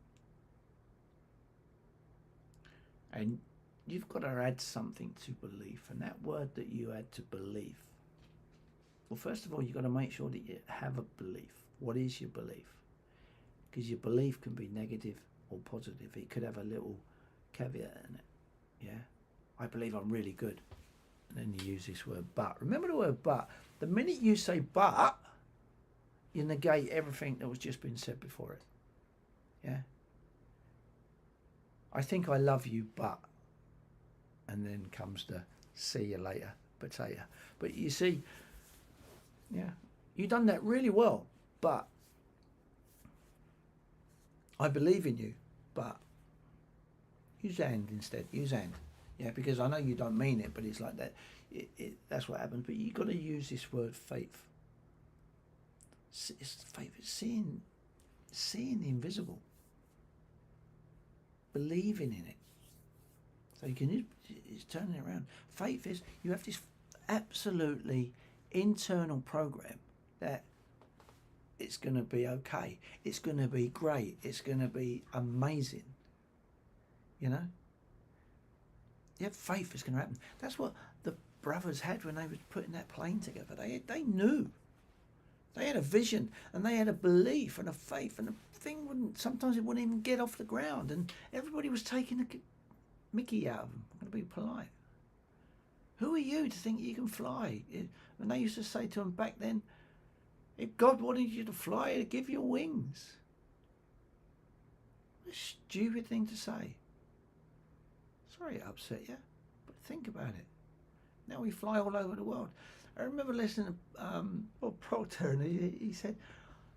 And you've got to add something to belief, and that word that you add to belief, well, first of all, you've got to make sure that you have a belief. What is your belief? Because your belief can be negative or positive. It could have a little caveat in it. Yeah, I believe I'm really good. And then you use this word but. Remember the word but. The minute you say but, you negate everything that was just been said before it. Yeah. I think I love you, but. And then comes the see you later potato. But you see, yeah, you done that really well, but I believe in you, but use and instead. Use and. Yeah, because I know you don't mean it, but it's like that. That's what happens. But you've got to use this word faith. It's faith. It's seeing the invisible. Believing in it. So you can it's turning it around. Faith is you have this absolutely internal program that it's going to be okay. It's going to be great. It's going to be amazing. You know? You have faith it's going to happen. That's what the brothers had when they were putting that plane together. They knew. They had a vision and they had a belief and a faith, and the thing sometimes it wouldn't even get off the ground, and everybody was taking the mickey out of them. I'm going to be polite. Who are you to think you can fly? And they used to say to them back then, if God wanted you to fly, he'd give you wings. What a stupid thing to say. Sorry it upset you, but think about it. Now we fly all over the world. I remember listening to Bob Proctor, and he said,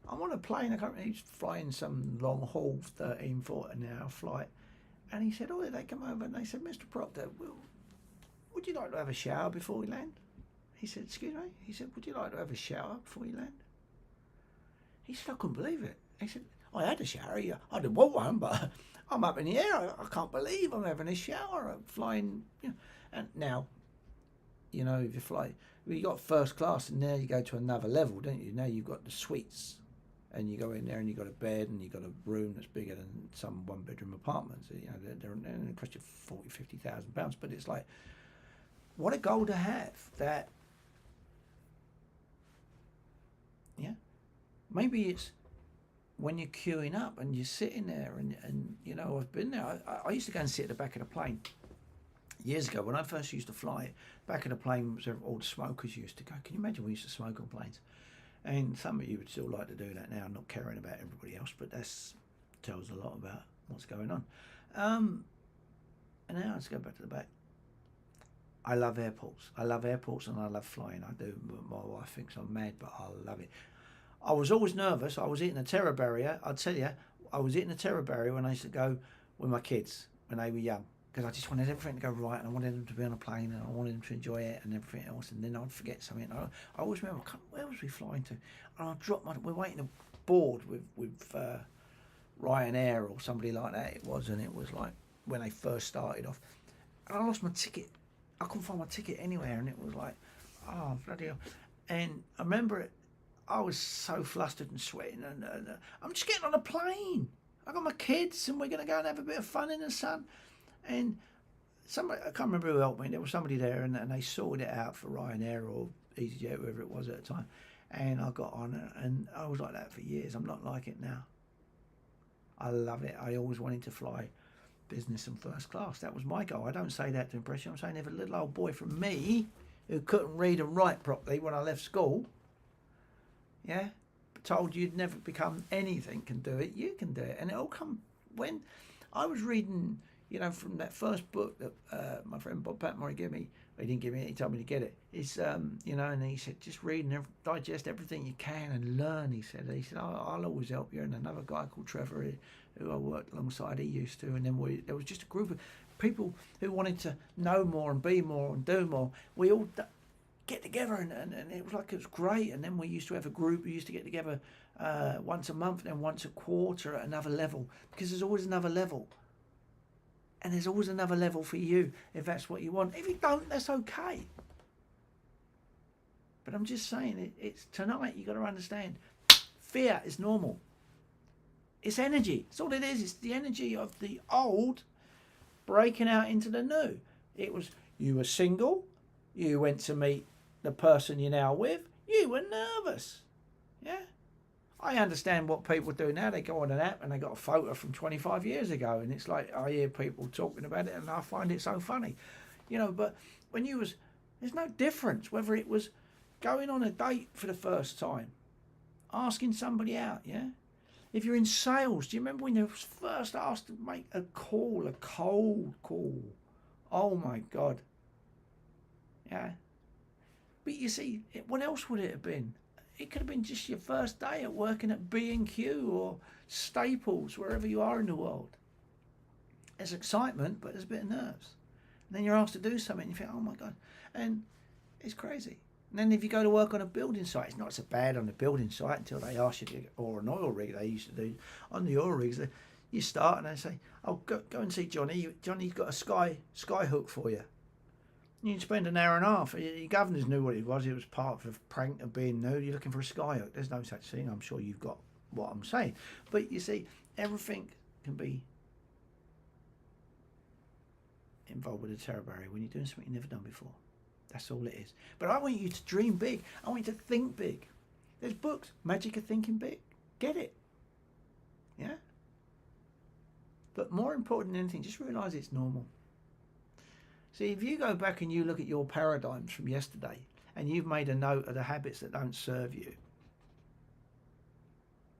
I'm on a plane, he's flying some long haul 13, 14 hour flight, and he said, they come over and they said, Mr. Proctor, would you like to have a shower before we land? He said, excuse me? He said, would you like to have a shower before you land? He said, I couldn't believe it. He said, I had a shower. I didn't want one, but I'm up in the air. I can't believe I'm having a shower. I'm flying. You know. And now, you know, if you fly, well, you got first class, and now you go to another level, don't you? Now you've got the suites, and you go in there, and you've got a bed, and you've got a room that's bigger than some one-bedroom apartments. You know, they cost you £40,000-50,000, but it's like, what a goal to have. That, yeah, maybe it's when you're queuing up and you're sitting there, and you know, I've been there. I used to go and sit at the back of the plane years ago when I first used to fly. Back of the plane was where all the smokers used to go. Can you imagine we used to smoke on planes? And some of you would still like to do that now, not caring about everybody else, but that's tells a lot about what's going on. And now let's go back to the back. I love airports. I love airports and I love flying. I do. My wife thinks I'm mad, but I love it. I was always nervous. I was hitting a terror barrier. I'd tell you, I was hitting a terror barrier when I used to go with my kids when they were young, because I just wanted everything to go right, and I wanted them to be on a plane, and I wanted them to enjoy it and everything else. And then I'd forget something. I always remember, where was we flying to? And I'd drop we're waiting to board with Ryanair or somebody like that it was, and it was like when they first started off. And I lost my ticket. I couldn't find my ticket anywhere, and it was like, oh, bloody hell. And I remember it, I was so flustered and sweating, and I'm just getting on a plane. I got my kids, and we're going to go and have a bit of fun in the sun. And somebody, I can't remember who helped me, there was somebody there, and they sorted it out for Ryanair or EasyJet, whoever it was at the time. And I got on it, and I was like that for years. I'm not like it now. I love it. I always wanted to fly business and first class. That was my goal. I don't say that to impress you. I'm saying if a little old boy from me who couldn't read and write properly when I left school, yeah, told you'd never become anything, can do it, you can do it. And it all come when I was reading, you know, from that first book that my friend Bob Patmore gave me. He didn't give me it, he told me to get it. It's, you know, and he said, just read and digest everything you can and learn, he said. I'll always help you. And another guy called Trevor, who I worked alongside, he used to. And then there was just a group of people who wanted to know more and be more and do more. We all get together, and it was like, it was great. And then we used to have a group. We used to get together once a month, then once a quarter at another level, because there's always another level. And there's always another level for you if that's what you want. If you don't, that's okay. But I'm just saying, it's tonight, you got to understand, fear is normal. It's energy. It's all it is. It's the energy of the old breaking out into the new. It was, you were single, you went to meet the person you're now with, you were nervous. Yeah? I understand what people do now. They go on an app and they got a photo from 25 years ago, and it's like, I hear people talking about it and I find it so funny. You know, but when you was, there's no difference whether it was going on a date for the first time, asking somebody out, yeah? If you're in sales, do you remember when you was first asked to make a call, a cold call? Oh my God. Yeah. But you see, what else would it have been? It could have been just your first day at working at B&Q or Staples, wherever you are in the world. There's excitement, but there's a bit of nerves. And then you're asked to do something, and you think, oh my God. And it's crazy. And then if you go to work on a building site, it's not so bad on the building site until they ask you to, or an oil rig they used to do. On the oil rigs, you start and they say, oh, go and see Johnny. Johnny's got a sky hook for you. You spend an hour and a half. Your governors knew what it was. It was part of a prank of being new. You're looking for a skyhook. There's no such thing. I'm sure you've got what I'm saying. But you see, everything can be involved with a terror barrier when you're doing something you've never done before. That's all it is. But I want you to dream big. I want you to think big. There's books, Magic of Thinking Big. Get it. Yeah? But more important than anything, just realise it's normal. See, if you go back and you look at your paradigms from yesterday and you've made a note of the habits that don't serve you,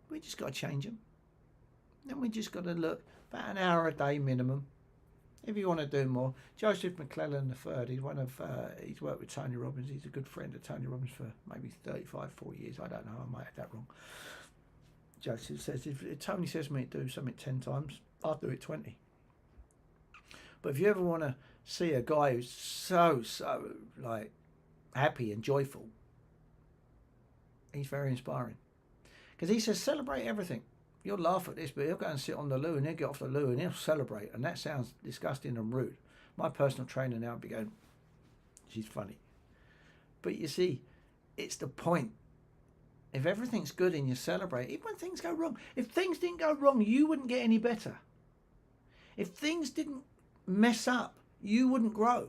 we just got to change them. Then we just got to look about an hour a day minimum. If you want to do more, Joseph McClellan III, he's worked with Tony Robbins. He's a good friend of Tony Robbins for maybe 35, 40 years. I don't know, I might have that wrong. Joseph says, if Tony says to me to do something 10 times, I'll do it 20. But if you ever want to see a guy who's so like happy and joyful. He's very inspiring. Because he says, celebrate everything. You'll laugh at this, but he'll go and sit on the loo and he'll get off the loo and he'll celebrate. And that sounds disgusting and rude. My personal trainer now would be going, she's funny. But you see, it's the point. If everything's good and you celebrate, even when things go wrong, if things didn't go wrong, you wouldn't get any better. If things didn't mess up, you wouldn't grow.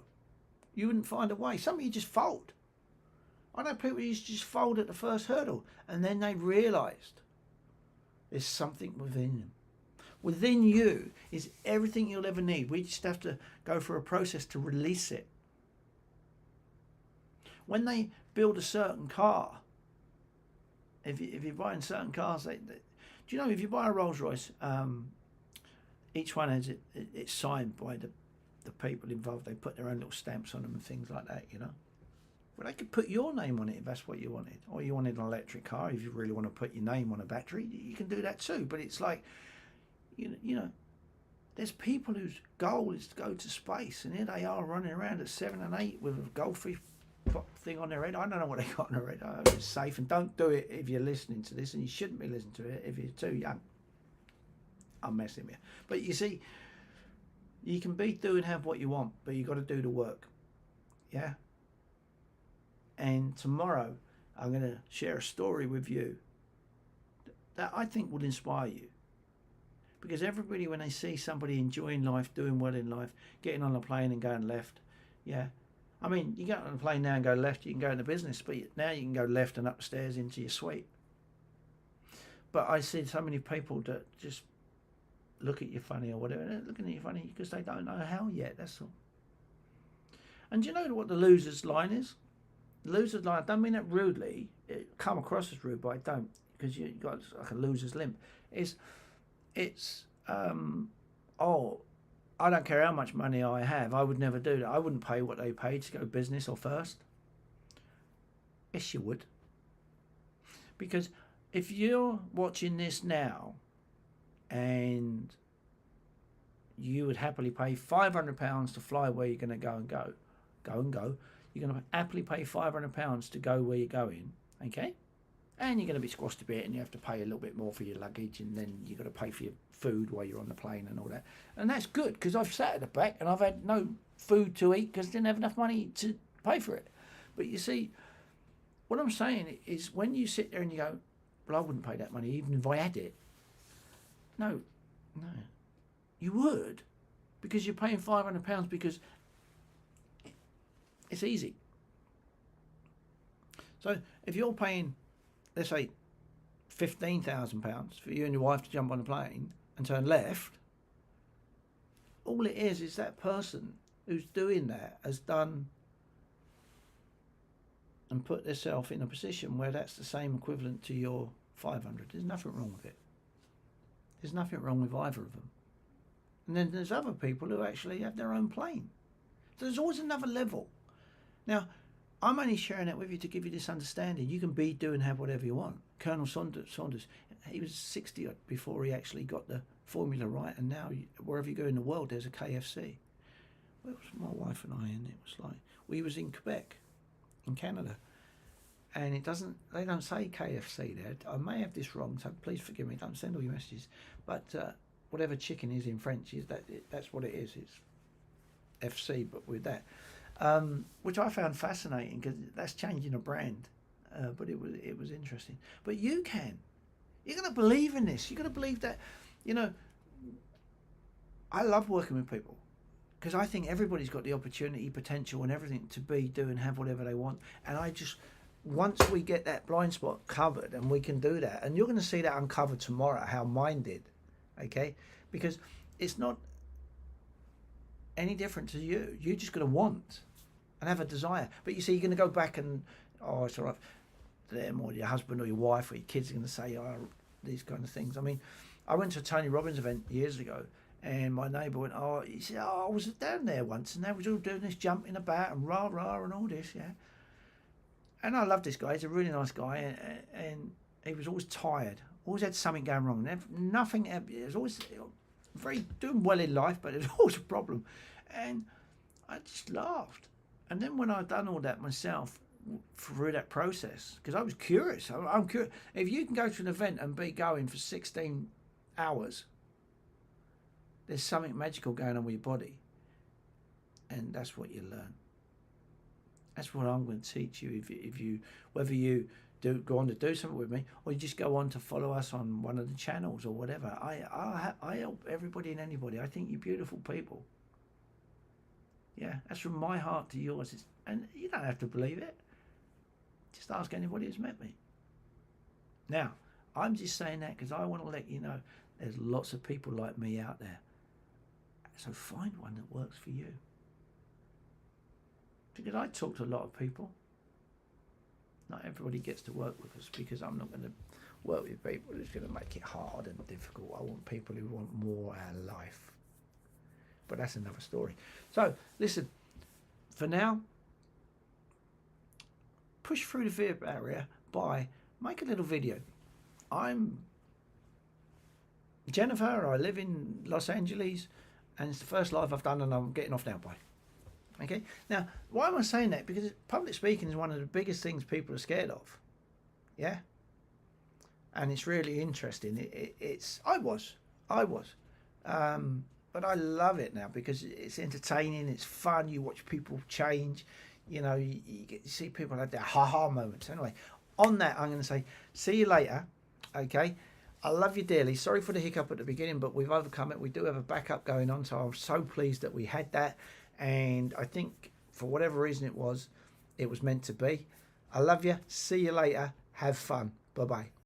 You wouldn't find a way. Some of you just fold. I know people who used to just fold at the first hurdle and then they realised there's something within them. Within you is everything you'll ever need. We just have to go through a process to release it. When they build a certain car, if you're buying certain cars, do you know if you buy a Rolls Royce, each one has it's signed by the people involved. They put their own little stamps on them and things like that, you know. Well, they could put your name on it if that's what you wanted. Or you wanted an electric car, if you really want to put your name on a battery, you can do that too. But it's like, you know, there's people whose goal is to go to space, and here they are running around at 7 and 8 with a goldfish thing on their head. I don't know what they got on their head. I hope it's safe, and don't do it if you're listening to this, and you shouldn't be listening to it if you're too young. I'm messing with you. But you see, you can be, do and have what you want, but you've got to do the work. Yeah? And tomorrow, I'm going to share a story with you that I think will inspire you. Because everybody, when they see somebody enjoying life, doing well in life, getting on a plane and going left, yeah. I mean, you get on a plane now and go left, you can go into business, but now you can go left and upstairs into your suite. But I see so many people that just look at you funny or whatever. They're looking at you funny because they don't know how yet, that's all. And do you know what the loser's line is? The loser's line, I don't mean that rudely. It come across as rude, but I don't, because you got like a loser's limp. It's oh, I don't care how much money I have, I would never do that. I wouldn't pay what they paid to go business or first. Yes, you would. Because if you're watching this now and you would happily pay £500 to fly where you're going to go, you're going to happily pay £500 to go where you're going, okay? And you're going to be squashed a bit and you have to pay a little bit more for your luggage, and then you've got to pay for your food while you're on the plane and all that. And that's good, because I've sat at the back and I've had no food to eat because I didn't have enough money to pay for it. But you see, what I'm saying is when you sit there and you go, well, I wouldn't pay that money even if I had it. No. You would, because you're paying £500 because it's easy. So if you're paying, let's say, £15,000 for you and your wife to jump on a plane and turn left, all it is that person who's doing that has done and put themselves in a position where that's the same equivalent to your 500. There's nothing wrong with it. There's nothing wrong with either of them. And then there's other people who actually have their own plane. So there's always another level. Now, I'm only sharing that with you to give you this understanding. You can be, do and have whatever you want. Colonel Saunders, he was 60 before he actually got the formula right, and now wherever you go in the world, there's a KFC. Where was my wife and I in? It was like, we was in Quebec, in Canada, and they don't say KFC there. I may have this wrong, so please forgive me. Don't send all your messages. But whatever chicken is in French, that's what it is. It's FC, but with that. Which I found fascinating, because that's changing a brand, but it was interesting. But you're going to believe in this. You're going to believe that, I love working with people, because I think everybody's got the opportunity, potential and everything to be, do and have whatever they want. And once we get that blind spot covered and we can do that, and you're going to see that uncovered tomorrow, how mine did, okay? Because it's not any different to you. You're just going to want and have a desire. But you see, you're going to go back and, oh, it's all right, them or your husband or your wife or your kids are going to say, oh, these kind of things. I mean, I went to a Tony Robbins event years ago, and my neighbour went, he said, I was down there once, and they was all doing this jumping about and rah rah and all this, yeah. And I love this guy. He's a really nice guy, and he was always tired. Always had something going wrong. Nothing. It was always very doing well in life, but it was always a problem. And I just laughed. And then when I'd done all that myself, through that process because I was curious. I'm curious. If you can go to an event and be going for 16 hours, there's something magical going on with your body, and that's what you learn. That's what I'm going to teach you. If you whether you do go on to do something with me, or you just go on to follow us on one of the channels or whatever. I help everybody and anybody. I think you're beautiful people. Yeah, that's from my heart to yours. And you don't have to believe it. Just ask anybody who's met me. Now, I'm just saying that because I want to let you know there's lots of people like me out there. So find one that works for you. Because I talk to a lot of people. Not everybody gets to work with us because I'm not going to work with people who's going to make it hard and difficult. I want people who want more out of life. But that's another story. So, listen, for now, push through the fear barrier by make a little video. I'm Jennifer, I live in Los Angeles, and it's the first live I've done, and I'm getting off now, bye. Okay, now, why am I saying that? Because public speaking is one of the biggest things people are scared of. Yeah? And it's really interesting. I was. But I love it now because it's entertaining, it's fun, you watch people change, you know, you see people have their ha-ha moments. Anyway, on that, I'm going to say, see you later, okay? I love you dearly. Sorry for the hiccup at the beginning, but we've overcome it. We do have a backup going on, so I'm so pleased that we had that. And I think for whatever reason it was meant to be. I love you. See you later. Have fun. Bye-bye.